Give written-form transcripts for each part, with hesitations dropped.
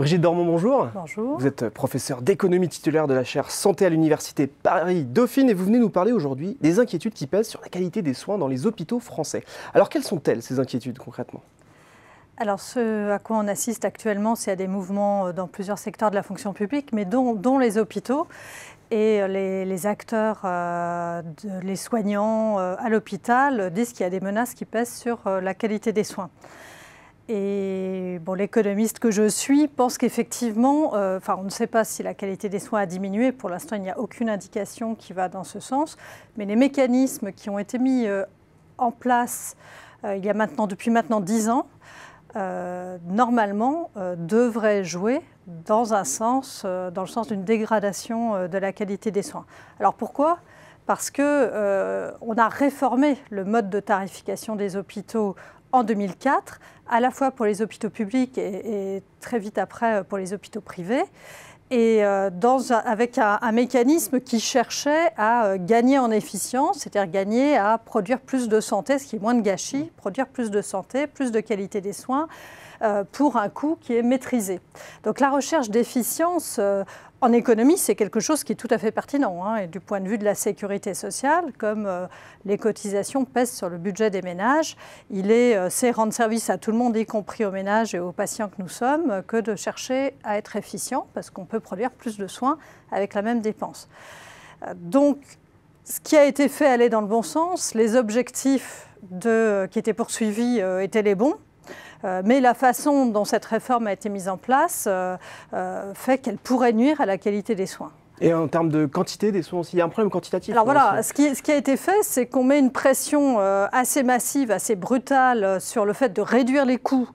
Brigitte Dormont, bonjour. Bonjour. Vous êtes professeure d'économie titulaire de la chaire Santé à l'Université Paris-Dauphine et vous venez nous parler aujourd'hui des inquiétudes qui pèsent sur la qualité des soins dans les hôpitaux français. Alors quelles sont-elles ces inquiétudes concrètement ? Alors ce à quoi on assiste actuellement, c'est à des mouvements dans plusieurs secteurs de la fonction publique, mais dont les hôpitaux et les acteurs, les soignants à l'hôpital disent qu'il y a des menaces qui pèsent sur la qualité des soins. Et bon, l'économiste que je suis pense qu'effectivement, on ne sait pas si la qualité des soins a diminué. Pour l'instant, il n'y a aucune indication qui va dans ce sens. Mais les mécanismes qui ont été mis en place depuis maintenant 10 ans, normalement, devraient jouer dans le sens d'une dégradation de la qualité des soins. Alors pourquoi ? Parce qu'on a réformé le mode de tarification des hôpitaux en 2004, à la fois pour les hôpitaux publics et très vite après pour les hôpitaux privés, et avec un mécanisme qui cherchait à gagner en efficience, c'est-à-dire gagner à produire plus de santé, ce qui est moins de gâchis, produire plus de santé, plus de qualité des soins, pour un coût qui est maîtrisé. Donc la recherche d'efficience en économie, c'est quelque chose qui est tout à fait pertinent. Et du point de vue de la sécurité sociale, comme les cotisations pèsent sur le budget des ménages, c'est rendre service à tout le monde, y compris aux ménages et aux patients que nous sommes, que de chercher à être efficient, parce qu'on peut produire plus de soins avec la même dépense. Donc, ce qui a été fait allait dans le bon sens. Les objectifs qui étaient poursuivis étaient les bons. Mais la façon dont cette réforme a été mise en place fait qu'elle pourrait nuire à la qualité des soins. Et en termes de quantité des soins aussi, il y a un problème quantitatif. Alors voilà, ce qui a été fait, c'est qu'on met une pression assez massive, assez brutale sur le fait de réduire les coûts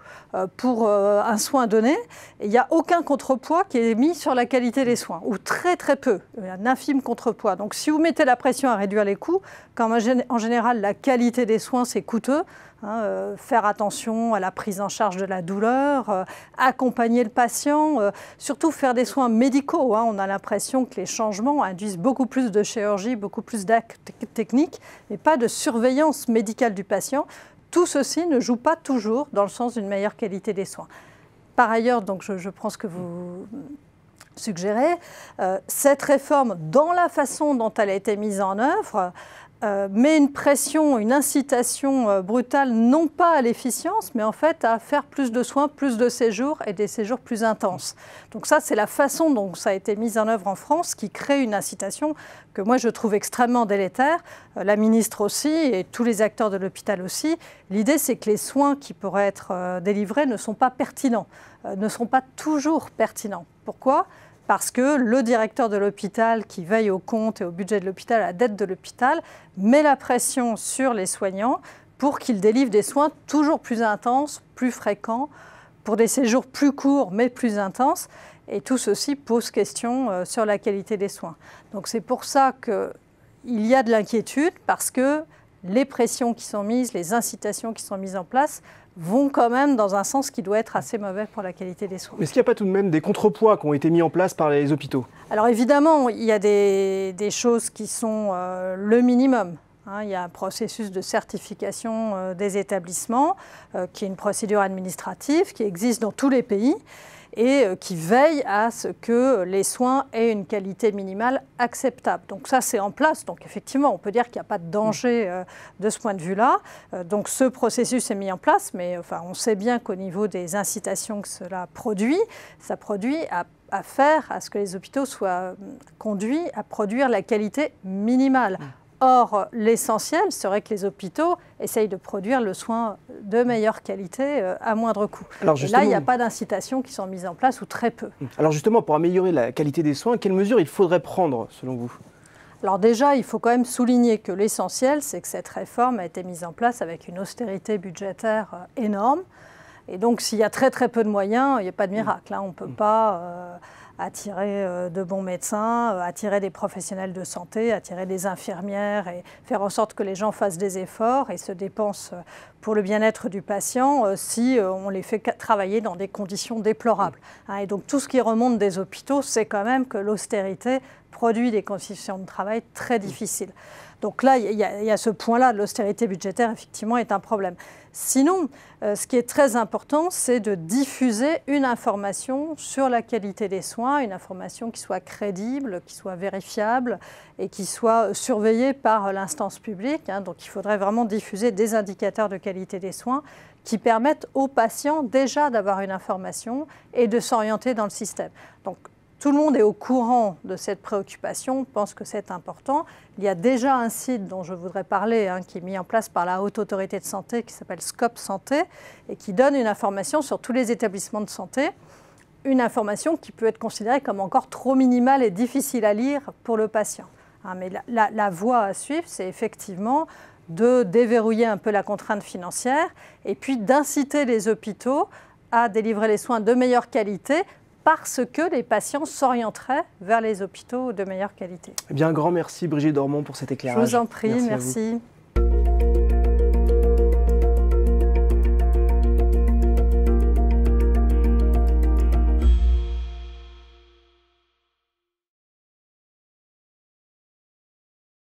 pour un soin donné. Et il n'y a aucun contrepoids qui est mis sur la qualité des soins, ou très très peu, un infime contrepoids. Donc si vous mettez la pression à réduire les coûts, comme en général la qualité des soins c'est coûteux, faire attention à la prise en charge de la douleur, accompagner le patient, surtout faire des soins médicaux. On a l'impression que les changements induisent beaucoup plus de chirurgie, beaucoup plus d'actes techniques, mais pas de surveillance médicale du patient. Tout ceci ne joue pas toujours dans le sens d'une meilleure qualité des soins. Par ailleurs, donc je prends ce que vous suggérez, cette réforme, dans la façon dont elle a été mise en œuvre, met une pression, une incitation brutale, non pas à l'efficience, mais en fait à faire plus de soins, plus de séjours et des séjours plus intenses. Donc ça, c'est la façon dont ça a été mis en œuvre en France qui crée une incitation que moi je trouve extrêmement délétère. La ministre aussi et tous les acteurs de l'hôpital aussi. L'idée, c'est que les soins qui pourraient être délivrés ne sont pas pertinents, ne sont pas toujours pertinents. Pourquoi ? Parce que le directeur de l'hôpital qui veille au compte et au budget de l'hôpital, à la dette de l'hôpital, met la pression sur les soignants pour qu'ils délivrent des soins toujours plus intenses, plus fréquents, pour des séjours plus courts mais plus intenses. Et tout ceci pose question sur la qualité des soins. Donc c'est pour ça qu'il y a de l'inquiétude, parce que les pressions qui sont mises, les incitations qui sont mises en place vont quand même dans un sens qui doit être assez mauvais pour la qualité des soins. Mais est-ce qu'il n'y a pas tout de même des contrepoids qui ont été mis en place par les hôpitaux ? Alors évidemment, il y a des choses qui sont le minimum. Il y a un processus de certification des établissements, qui est une procédure administrative qui existe dans tous les pays et qui veille à ce que les soins aient une qualité minimale acceptable. Donc ça, c'est en place. Donc effectivement, on peut dire qu'il n'y a pas de danger de ce point de vue-là. Donc ce processus est mis en place, mais on sait bien qu'au niveau des incitations que cela produit, ça produit à faire à ce que les hôpitaux soient conduits à produire la qualité minimale. Or, l'essentiel serait que les hôpitaux essayent de produire le soin de meilleure qualité à moindre coût. Alors et là, il n'y a pas d'incitations qui sont mises en place, ou très peu. Alors justement, pour améliorer la qualité des soins, quelles mesures il faudrait prendre, selon vous ? Alors déjà, il faut quand même souligner que l'essentiel, c'est que cette réforme a été mise en place avec une austérité budgétaire énorme. Et donc, s'il y a très très peu de moyens, il n'y a pas de miracle. On ne peut pas attirer de bons médecins, attirer des professionnels de santé, attirer des infirmières et faire en sorte que les gens fassent des efforts et se dépensent pour le bien-être du patient si on les fait travailler dans des conditions déplorables. Et donc tout ce qui remonte des hôpitaux, c'est quand même que l'austérité produit des conditions de travail très difficiles. Donc là, il y a ce point-là, l'austérité budgétaire, effectivement, est un problème. Sinon, ce qui est très important, c'est de diffuser une information sur la qualité des soins, une information qui soit crédible, qui soit vérifiable et qui soit surveillée par l'instance publique. Donc il faudrait vraiment diffuser des indicateurs de qualité des soins qui permettent aux patients déjà d'avoir une information et de s'orienter dans le système. Donc, tout le monde est au courant de cette préoccupation, pense que c'est important. Il y a déjà un site dont je voudrais parler, qui est mis en place par la Haute Autorité de Santé, qui s'appelle Scope Santé, et qui donne une information sur tous les établissements de santé, une information qui peut être considérée comme encore trop minimale et difficile à lire pour le patient. Mais la voie à suivre, c'est effectivement de déverrouiller un peu la contrainte financière et puis d'inciter les hôpitaux à délivrer les soins de meilleure qualité, parce que les patients s'orienteraient vers les hôpitaux de meilleure qualité. Eh bien, un grand merci Brigitte Dormont pour cet éclairage. Je vous en prie, merci.